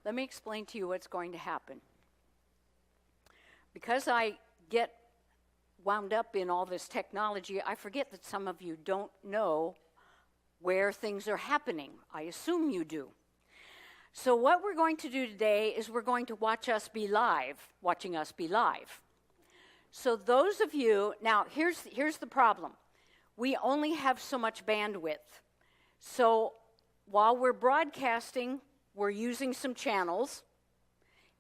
let me explain to you what's going to happen. Because I get wound up in all this technology, I forget that some of you don't know where things are happening. I assume you do. So what we're going to do today is we're going to watching us be live. So those of you, now here's the problem. We only have so much bandwidth. So while we're broadcasting, we're using some channels.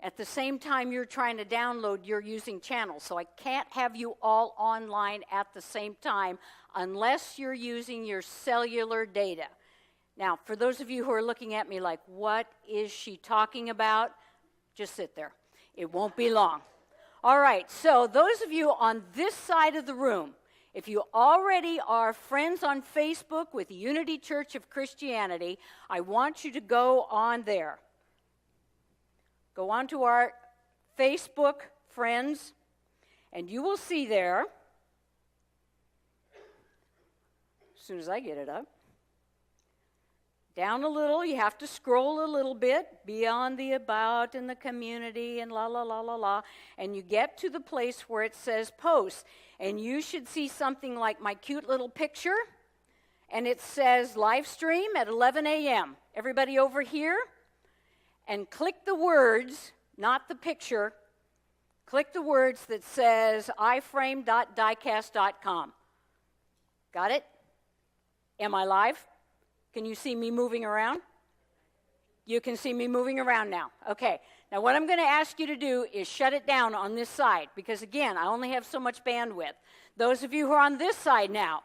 At the same time you're trying to download, you're using channels. So I can't have you all online at the same time unless you're using your cellular data. Now, for those of you who are looking at me like, what is she talking about? Just sit there. It won't be long. All right, so those of you on this side of the room, if you already are friends on Facebook with Unity Church of Christianity, I want you to go on there. Go on to our Facebook friends, and you will see there, as soon as I get it up, down a little, you have to scroll a little bit beyond the about and the community and la, la, la, la, la, and you get to the place where it says posts, and you should see something like my cute little picture, and it says live stream at 11 a.m. Everybody over here? And click the words, not the picture, click the words that says iframe.diecast.com. Got it? Am I live? Can you see me moving around? You can see me moving around now. Okay. Now what I'm going to ask you to do is shut it down on this side because, again, I only have so much bandwidth. Those of you who are on this side now,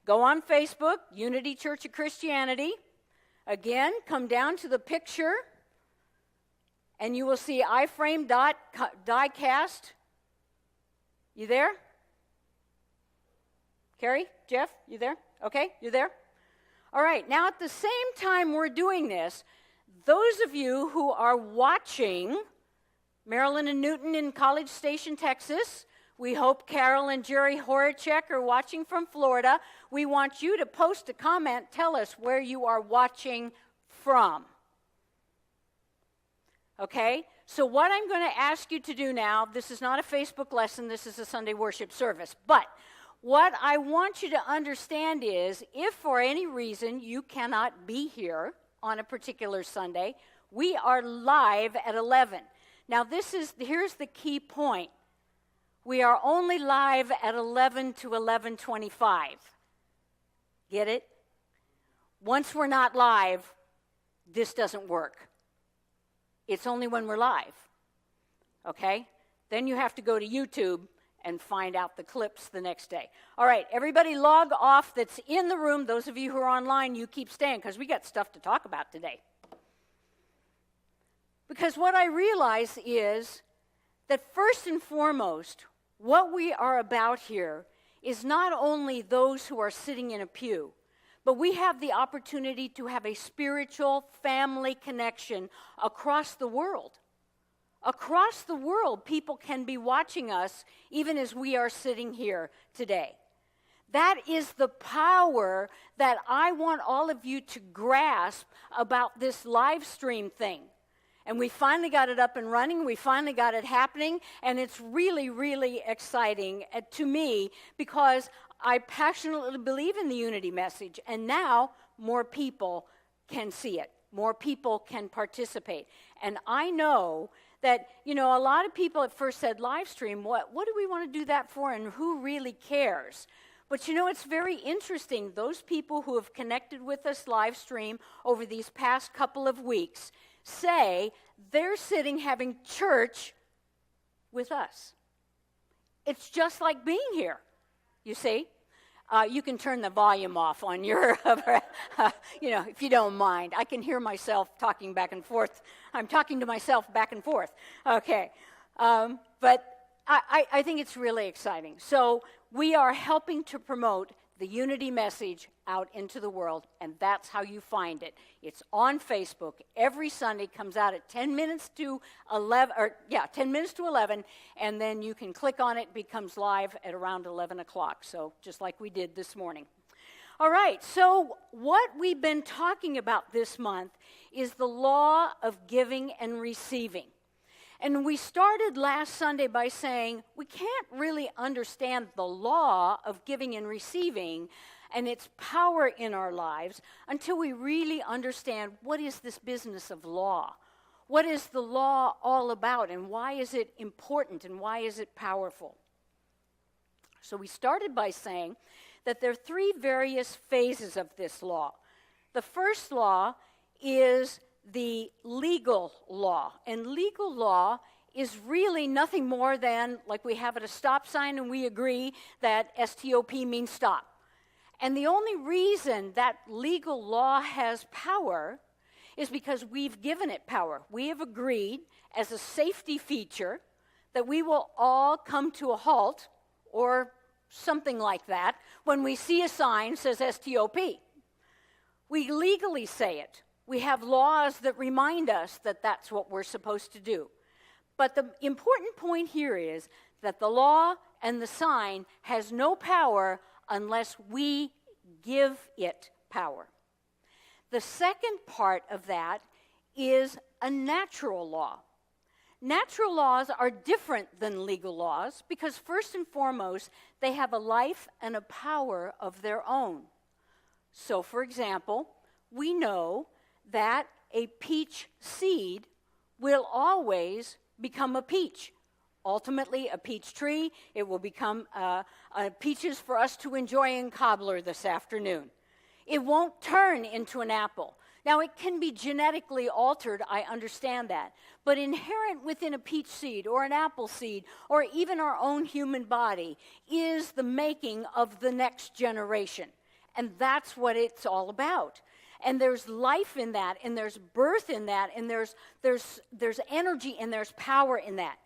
go on Facebook, Unity Church of Christianity. Again, come down to the picture, and you will see iframe.diecast. You there? Carrie? Jeff? You there? Okay, you there? All right, now at the same time we're doing this, those of you who are watching, Marilyn and Newton in College Station, Texas, we hope Carol and Jerry Horacek are watching from Florida. We want you to post a comment, tell us where you are watching from. Okay, so what I'm going to ask you to do now, this is not a Facebook lesson, this is a Sunday worship service, but what I want you to understand is, if for any reason you cannot be here on a particular Sunday, we are live at 11. Now here's the key point. We are only live at 11 to 11:25. Get it? Once we're not live, this doesn't work. It's only when we're live. Okay? Then you have to go to YouTube and find out the clips the next day. All right, everybody log off that's in the room. Those of you who are online, you keep staying because we got stuff to talk about today. Because what I realize is that first and foremost, what we are about here is not only those who are sitting in a pew, but we have the opportunity to have a spiritual family connection across the world. Across the world, people can be watching us even as we are sitting here today. That is the power that I want all of you to grasp about this live stream thing. And we finally got it up and running. We finally got it happening. And it's really, really exciting to me because I passionately believe in the unity message. And now more people can see it. More people can participate. And I know that, a lot of people at first said live stream, what do we want to do that for and who really cares? But it's very interesting. Those people who have connected with us live stream over these past couple of weeks say they're sitting having church with us. It's just like being here, you see. You can turn the volume off on your, if you don't mind. I can hear myself talking back and forth. I'm talking to myself back and forth. Okay. But I think it's really exciting. So we are helping to promote the unity message out into the world, and that's how you find it. It's on Facebook. Every Sunday comes out at 10 minutes to 11, 10 minutes to 11, and then you can click on it. It becomes live at around 11 o'clock, so just like we did this morning. All right, so what we've been talking about this month is the law of giving and receiving. And we started last Sunday by saying we can't really understand the law of giving and receiving and its power in our lives until we really understand what is this business of law. What is the law all about, and why is it important, and why is it powerful? So we started by saying that there are three various phases of this law. The first law is the legal law. And legal law is really nothing more than, like we have at a stop sign and we agree that STOP means stop. And the only reason that legal law has power is because we've given it power. We have agreed as a safety feature that we will all come to a halt or something like that when we see a sign says STOP. We legally say it. We have laws that remind us that that's what we're supposed to do. But the important point here is that the law and the sign has no power unless we give it power. The second part of that is a natural law. Natural laws are different than legal laws because first and foremost, they have a life and a power of their own. So, for example, we know that a peach seed will always become a peach. Ultimately, a peach tree, it will become peaches for us to enjoy in cobbler this afternoon. It won't turn into an apple. Now, it can be genetically altered, I understand that. But inherent within a peach seed or an apple seed or even our own human body is the making of the next generation. And that's what it's all about. And there's life in that, and there's birth in that, and there's energy and there's power in that.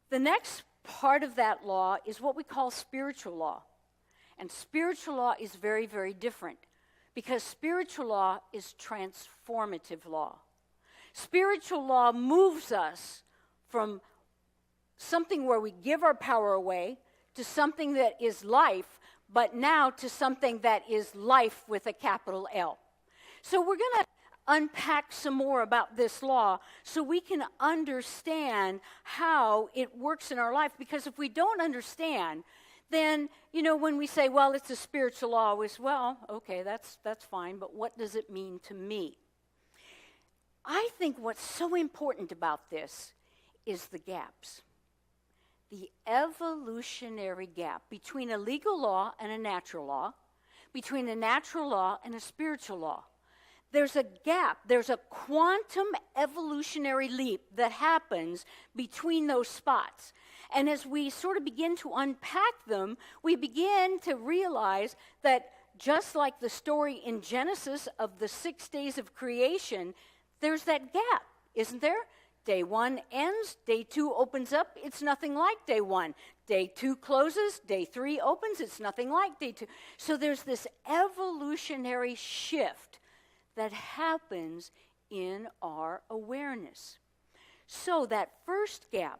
The next part of that law is what we call spiritual law. And spiritual law is very, very different because spiritual law is transformative law. Spiritual law moves us from something where we give our power away to something that is life, but now to something that is life with a capital L. So we're going to unpack some more about this law so we can understand how it works in our life. Because if we don't understand, then, when we say, well, it's a spiritual law, okay, that's fine, but what does it mean to me? I think what's so important about this is the gaps. The evolutionary gap between a legal law and a natural law, between a natural law and a spiritual law. There's a gap, there's a quantum evolutionary leap that happens between those spots. And as we sort of begin to unpack them, we begin to realize that just like the story in Genesis of the 6 days of creation, there's that gap, isn't there? Day 1 ends, day 2 opens up, it's nothing like day 1. Day 2 closes, day 3 opens, it's nothing like day 2. So there's this evolutionary shift that happens in our awareness. So that first gap,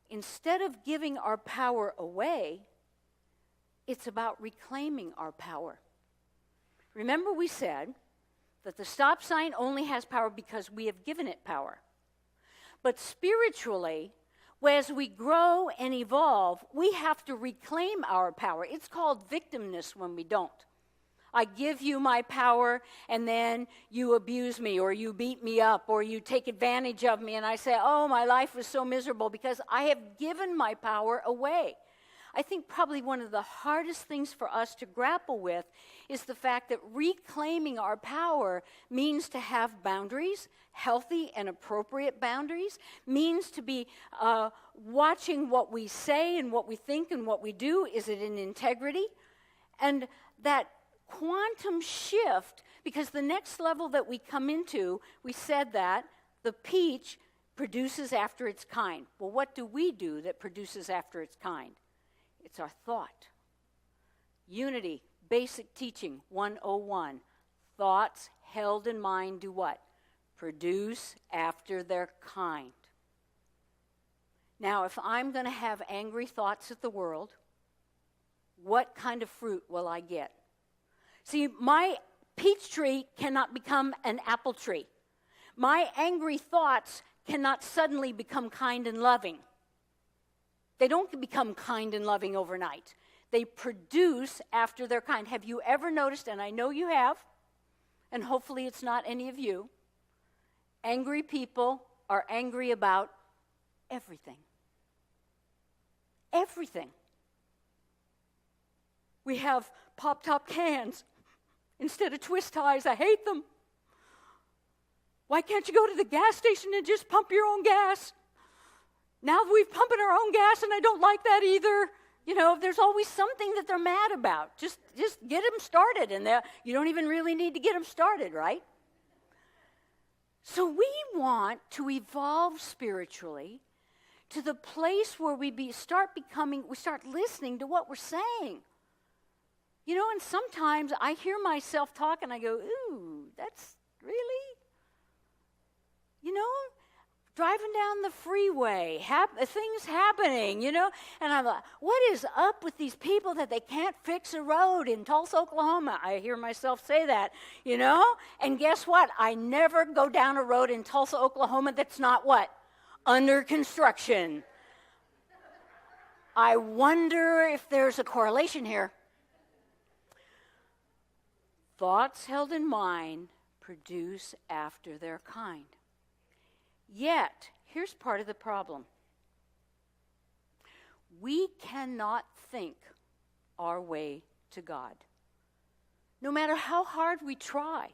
instead of giving our power away, it's about reclaiming our power. Remember we said that the stop sign only has power because we have given it power. But spiritually, as we grow and evolve, we have to reclaim our power. It's called victimness when we don't. I give you my power, and then you abuse me, or you beat me up, or you take advantage of me, and I say, oh, my life was so miserable because I have given my power away. I think probably one of the hardest things for us to grapple with is the fact that reclaiming our power means to have boundaries, healthy and appropriate boundaries, means to be watching what we say and what we think and what we do. Is it in integrity? And that quantum shift, because the next level that we come into, we said that the peach produces after its kind. Well, what do we do that produces after its kind? It's our thought. Unity, basic teaching 101. Thoughts held in mind do what? Produce after their kind. Now, if I'm going to have angry thoughts at the world, what kind of fruit will I get? See, my peach tree cannot become an apple tree. My angry thoughts cannot suddenly become kind and loving. They don't become kind and loving overnight. They produce after they're kind. Have you ever noticed, and I know you have, and hopefully it's not any of you, angry people are angry about everything. Everything. We have pop-top cans instead of twist ties. I hate them. Why can't you go to the gas station and just pump your own gas? Now we're pumping our own gas, and I don't like that either. You know, there's always something that they're mad about. Just get them started, and you don't even really need to get them started, right? So we want to evolve spiritually to the place where we start listening to what we're saying. You know, and sometimes I hear myself talk, and I go, ooh, that's really, you know, driving down the freeway, things happening, you know, and I'm like, what is up with these people that they can't fix a road in Tulsa, Oklahoma? I hear myself say that, you know, and guess what? I never go down a road in Tulsa, Oklahoma that's not what? Under construction. I wonder if there's a correlation here. Thoughts held in mind produce after their kind. Yet, here's part of the problem. We cannot think our way to God. No matter how hard we try,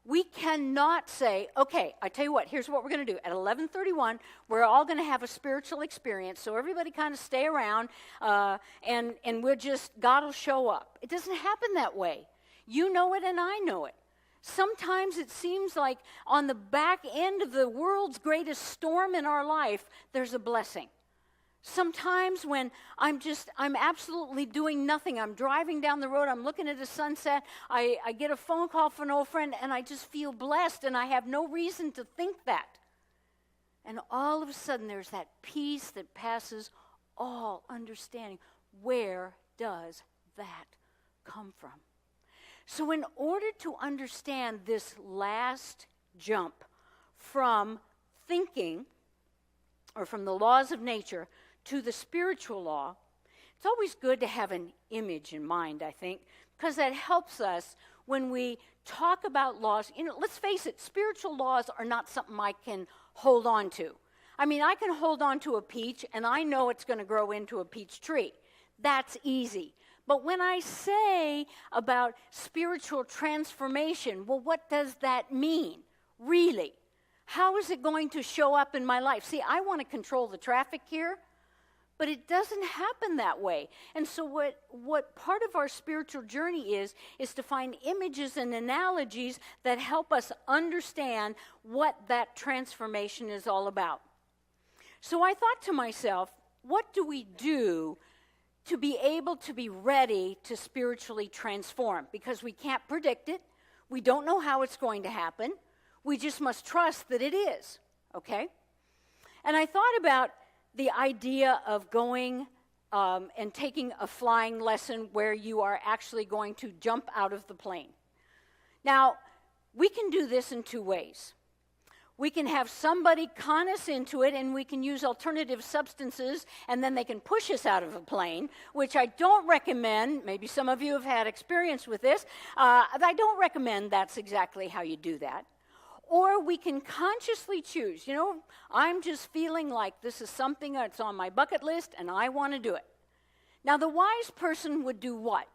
we cannot say, okay, I tell you what, here's what we're going to do. At 11:31, we're all going to have a spiritual experience, so everybody kind of stay around, and God will show up. It doesn't happen that way. You know it and I know it. Sometimes it seems like on the back end of the world's greatest storm in our life, there's a blessing. Sometimes when I'm absolutely doing nothing, I'm driving down the road, I'm looking at a sunset, I get a phone call from an old friend, and I just feel blessed, and I have no reason to think that. And all of a sudden, there's that peace that passes all understanding. Where does that come from? So in order to understand this last jump from thinking, or from the laws of nature, to the spiritual law, it's always good to have an image in mind, I think, because that helps us when we talk about laws. You know, let's face it, spiritual laws are not something I can hold on to. I mean, I can hold on to a peach, and I know it's going to grow into a peach tree. That's easy. But when I say about spiritual transformation, well, what does that mean, really? How is it going to show up in my life? See, I want to control the traffic here, but it doesn't happen that way. And so what part of our spiritual journey is to find images and analogies that help us understand what that transformation is all about. So I thought to myself, what do we do to be able to be ready to spiritually transform? Because we can't predict it. We don't know how it's going to happen. We just must trust that it is, okay? And I thought about the idea of going and taking a flying lesson where you are actually going to jump out of the plane. Now, we can do this in two ways. We can have somebody con us into it, and we can use alternative substances, and then they can push us out of a plane, which I don't recommend. Maybe some of you have had experience with this. I don't recommend that's exactly how you do that. Or we can consciously choose, you know, I'm just feeling like this is something that's on my bucket list, and I want to do it. Now, the wise person would do what?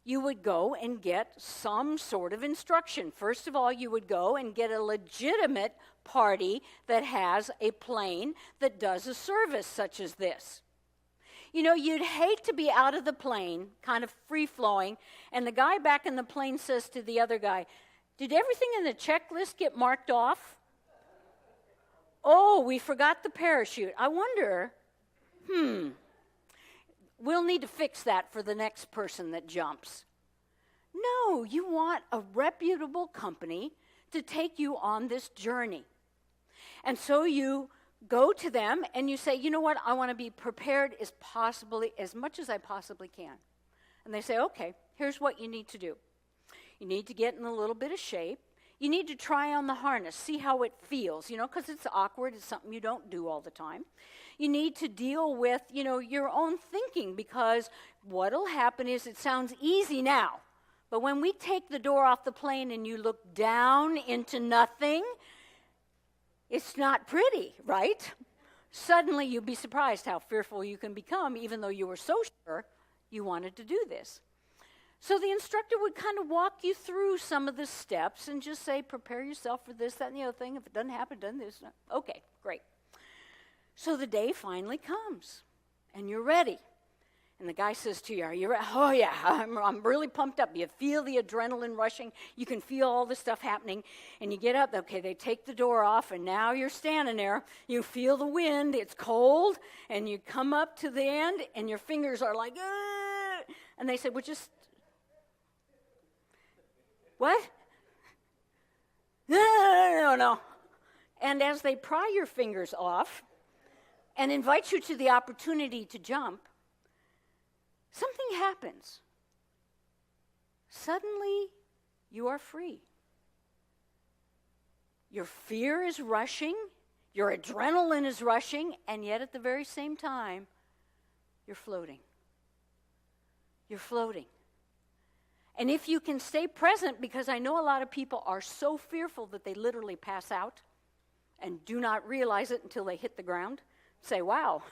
You would go and get some sort of instruction. First of all, you would go and get a legitimate party that has a plane that does a service such as this. You know, you'd hate to be out of the plane, kind of free-flowing, and the guy back in the plane says to the other guy, "Did everything in the checklist get marked off? Oh, we forgot the parachute. I wonder, we'll need to fix that for the next person that jumps." No, you want a reputable company to take you on this journey. And so you go to them and you say, you know what, I want to be prepared as much as I possibly can. And they say, okay, here's what you need to do. You need to get in a little bit of shape. You need to try on the harness, see how it feels, because it's awkward. It's something you don't do all the time. You need to deal with, your own thinking, because what'll happen is it sounds easy now. But when we take the door off the plane and you look down into nothing, it's not pretty, right? Suddenly you'll be surprised how fearful you can become, even though you were so sure you wanted to do this. So the instructor would kind of walk you through some of the steps and just say, prepare yourself for this, that, and the other thing. If it doesn't happen, done this. Okay, great. So the day finally comes, and you're ready. And the guy says to you, are you ready? Oh, yeah, I'm really pumped up. You feel the adrenaline rushing. You can feel all the stuff happening. And you get up. Okay, they take the door off, and now you're standing there. You feel the wind. It's cold. And you come up to the end, and your fingers are like, Ugh! And they say, well, just, what? No. And as they pry your fingers off and invite you to the opportunity to jump, something happens. Suddenly, you are free. Your fear is rushing, your adrenaline is rushing, and yet at the very same time, you're floating. You're floating. And if you can stay present, because I know a lot of people are so fearful that they literally pass out and do not realize it until they hit the ground, say, wow,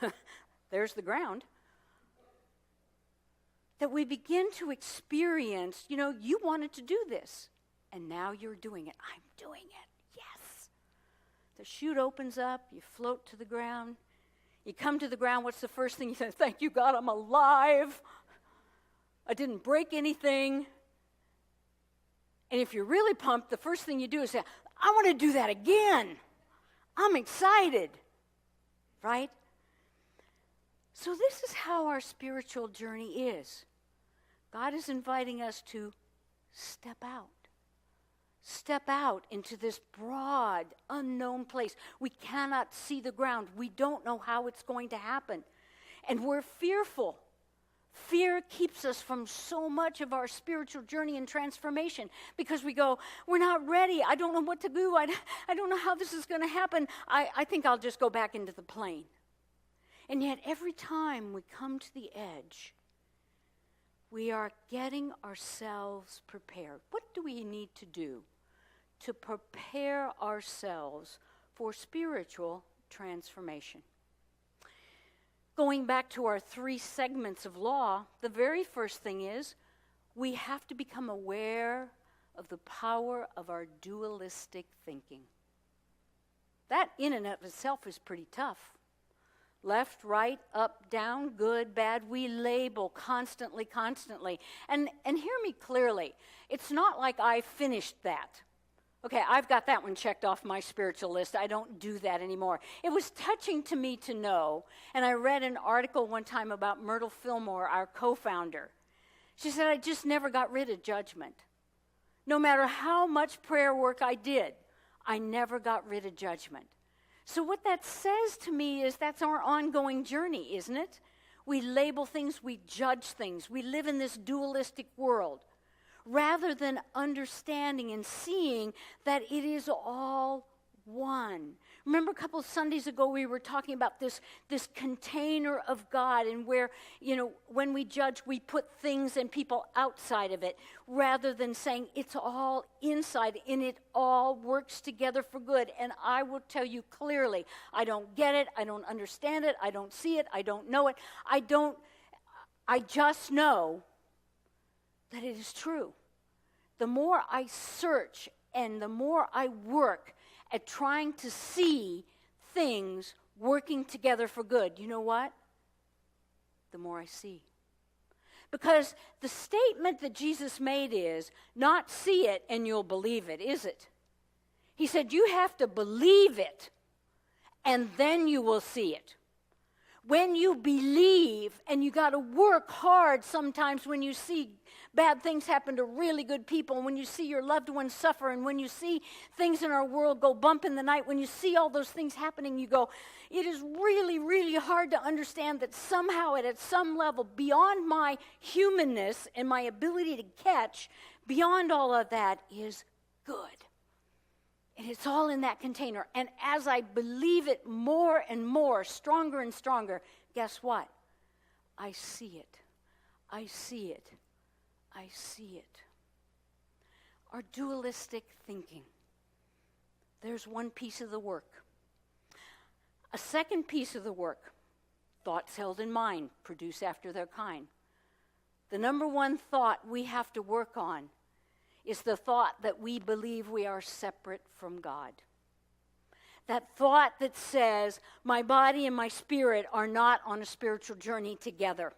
there's the ground. That we begin to experience, you wanted to do this, and now you're doing it. I'm doing it, yes. The chute opens up, you float to the ground. You come to the ground, what's the first thing you say? Thank you, God, I'm alive. I didn't break anything. And if you're really pumped, the first thing you do is say, I want to do that again. I'm excited, right? So this is how our spiritual journey is. God is inviting us to step out. Step out into this broad, unknown place. We cannot see the ground. We don't know how it's going to happen. And we're fearful. Fear keeps us from so much of our spiritual journey and transformation because we go, we're not ready. I don't know what to do. I don't know how this is going to happen. I think I'll just go back into the plane. And yet every time we come to the edge, we are getting ourselves prepared. What do we need to do to prepare ourselves for spiritual transformation? Going back to our 3 segments of law, the very first thing is we have to become aware of the power of our dualistic thinking. That in and of itself is pretty tough. Left, right, up, down, good, bad. We label constantly. And hear me clearly. It's not like I finished that. Okay, I've got that one checked off my spiritual list. I don't do that anymore. It was touching to me to know, and I read an article one time about Myrtle Fillmore, our co-founder. She said, I just never got rid of judgment. No matter how much prayer work I did, I never got rid of judgment. So what that says to me is that's our ongoing journey, isn't it? We label things, we judge things. We live in this dualistic world rather than understanding and seeing that it is all one. Remember a couple of Sundays ago we were talking about this container of God, and where, when we judge, we put things and people outside of it rather than saying it's all inside and it all works together for good. And I will tell you clearly, I don't get it, I don't understand it, I don't see it, I don't know it. I just know that it is true. The more I search and the more I work at trying to see things working together for good, you know what? The more I see. Because the statement that Jesus made is, not see it and you'll believe it, is it? He said, you have to believe it and then you will see it. When you believe, and you got to work hard sometimes when you see bad things happen to really good people, and when you see your loved ones suffer, and when you see things in our world go bump in the night, when you see all those things happening, you go, it is really, really hard to understand that somehow at some level, beyond my humanness and my ability to catch, Beyond all of that is good. And it's all in that container. And as I believe it more and more, stronger and stronger, guess what? I see it. I see it. I see it. Our dualistic thinking. There's one piece of the work. A second piece of the work, thoughts held in mind, produce after their kind. The number one thought we have to work on is the thought that we believe we are separate from God. That thought that says, my body and my spirit are not on a spiritual journey together.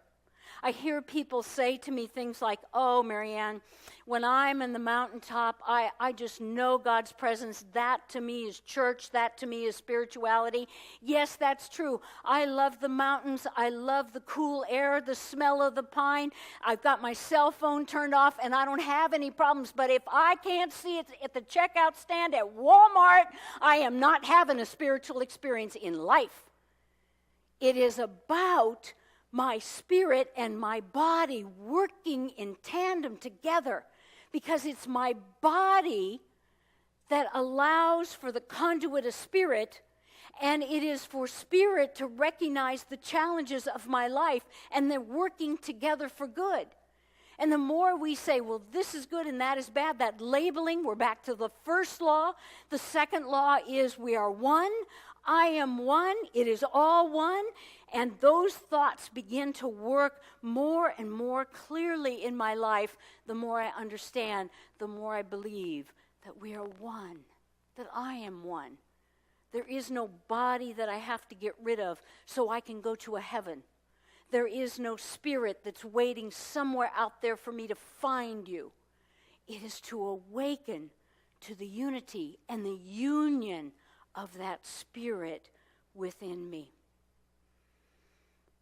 I hear people say to me things like, oh, Marianne, when I'm in the mountaintop, I just know God's presence. That to me is church. That to me is spirituality. Yes, that's true. I love the mountains. I love the cool air, the smell of the pine. I've got my cell phone turned off, and I don't have any problems. But if I can't see it at the checkout stand at Walmart, I am not having a spiritual experience in life. It is about my spirit and my body working in tandem together, because it's my body that allows for the conduit of spirit, and it is for spirit to recognize the challenges of my life, and they're working together for good. And the more we say, well, this is good and that is bad, that labeling, we're back to the first law. The second law is we are one. I am one. It is all one. And those thoughts begin to work more and more clearly in my life. The more I understand, the more I believe that we are one, that I am one. There is no body that I have to get rid of so I can go to a heaven. There is no spirit that's waiting somewhere out there for me to find you. It is to awaken to the unity and the union of that spirit within me.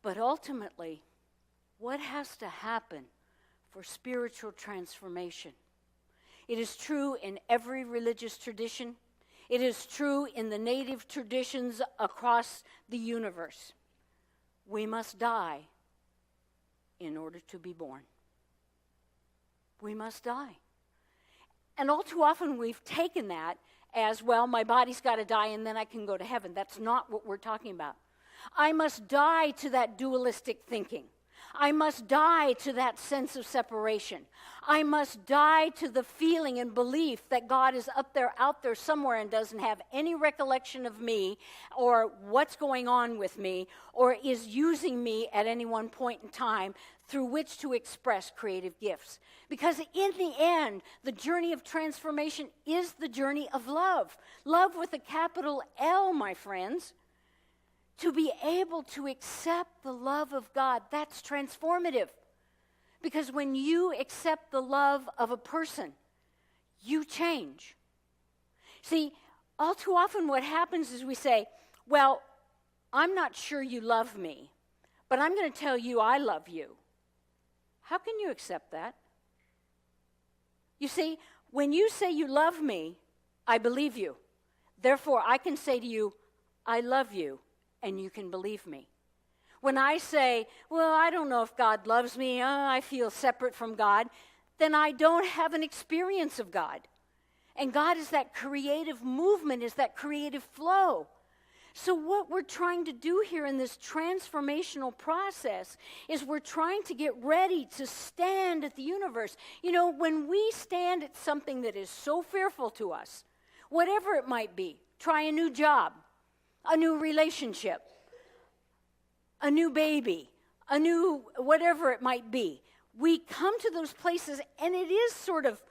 But ultimately, what has to happen for spiritual transformation? It is true in every religious tradition. It is true in the native traditions across the universe. We must die in order to be born. We must die. And all too often we've taken that as, well, my body's got to die and then I can go to heaven. That's not what we're talking about. I must die to that dualistic thinking. I must die to that sense of separation. I must die to the feeling and belief that God is up there, out there somewhere, and doesn't have any recollection of me or what's going on with me, or is using me at any one point in time through which to express creative gifts. Because in the end, the journey of transformation is the journey of love. Love with a capital L, my friends. To be able to accept the love of God, that's transformative. Because when you accept the love of a person, you change. See, all too often what happens is we say, well, I'm not sure you love me, but I'm going to tell you I love you. How can you accept that? You see, when you say you love me, I believe you. Therefore, I can say to you, I love you. And you can believe me. When I say, well, I don't know if God loves me, I feel separate from God, then I don't have an experience of God. And God is that creative movement, is that creative flow. So what we're trying to do here in this transformational process is we're trying to get ready to stand at the universe. You know, when we stand at something that is so fearful to us, whatever it might be, try a new job, a new relationship, a new baby, a new whatever it might be. We come to those places and it is sort of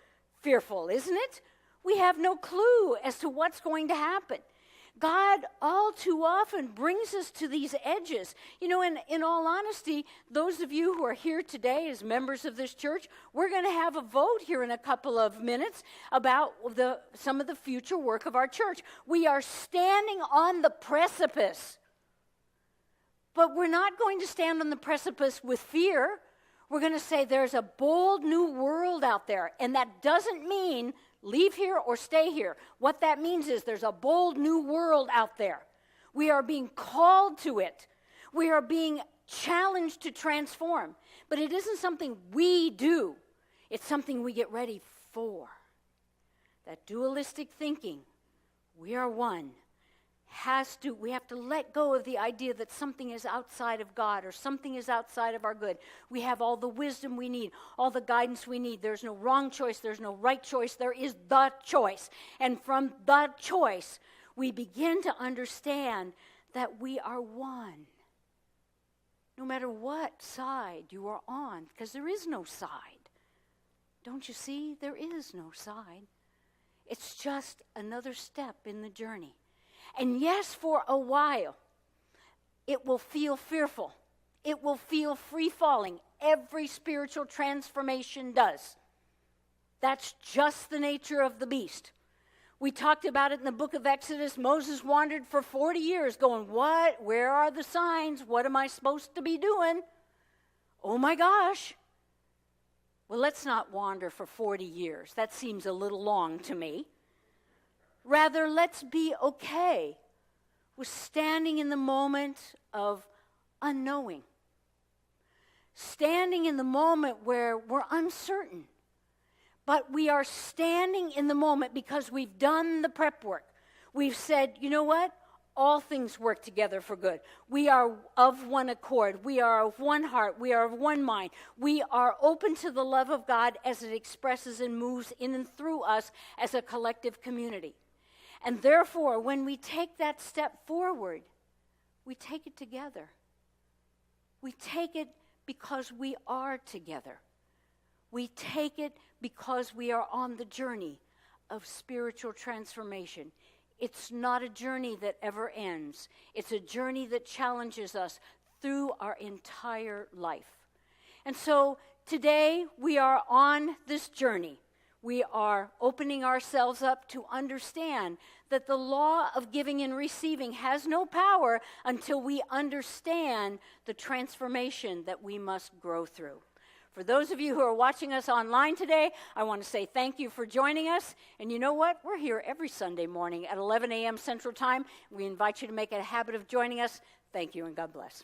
fearful, isn't it? We have no clue as to what's going to happen. God all too often brings us to these edges. You know, in all honesty, those of you who are here today as members of this church, we're going to have a vote here in a couple of minutes about some of the future work of our church. We are standing on the precipice. But we're not going to stand on the precipice with fear. We're going to say there's a bold new world out there, and that doesn't mean leave here or stay here. What that means is there's a bold new world out there. We are being called to it. We are being challenged to transform. But it isn't something we do. It's something we get ready for. That dualistic thinking, we are one, we have to let go of the idea that something is outside of God or something is outside of our good. We have all the wisdom we need, all the guidance we need. There's no wrong choice, there's no right choice, there is the choice. And from the choice, we begin to understand that we are one. No matter what side you are on, because there is no side. Don't you see? There is no side. It's just another step in the journey. And yes, for a while, it will feel fearful. It will feel free-falling. Every spiritual transformation does. That's just the nature of the beast. We talked about it in the book of Exodus. Moses wandered for 40 years going, what? Where are the signs? What am I supposed to be doing? Oh my gosh. Well, let's not wander for 40 years. That seems a little long to me. Rather, let's be okay with standing in the moment of unknowing. Standing in the moment where we're uncertain. But we are standing in the moment because we've done the prep work. We've said, you know what? All things work together for good. We are of one accord. We are of one heart. We are of one mind. We are open to the love of God as it expresses and moves in and through us as a collective community. And therefore, when we take that step forward, we take it together. We take it because we are together. We take it because we are on the journey of spiritual transformation. It's not a journey that ever ends. It's a journey that challenges us through our entire life. And so today we are on this journey. We are opening ourselves up to understand that the law of giving and receiving has no power until we understand the transformation that we must grow through. For those of you who are watching us online today, I want to say thank you for joining us. And you know what? We're here every Sunday morning at 11 a.m. Central Time. We invite you to make it a habit of joining us. Thank you and God bless.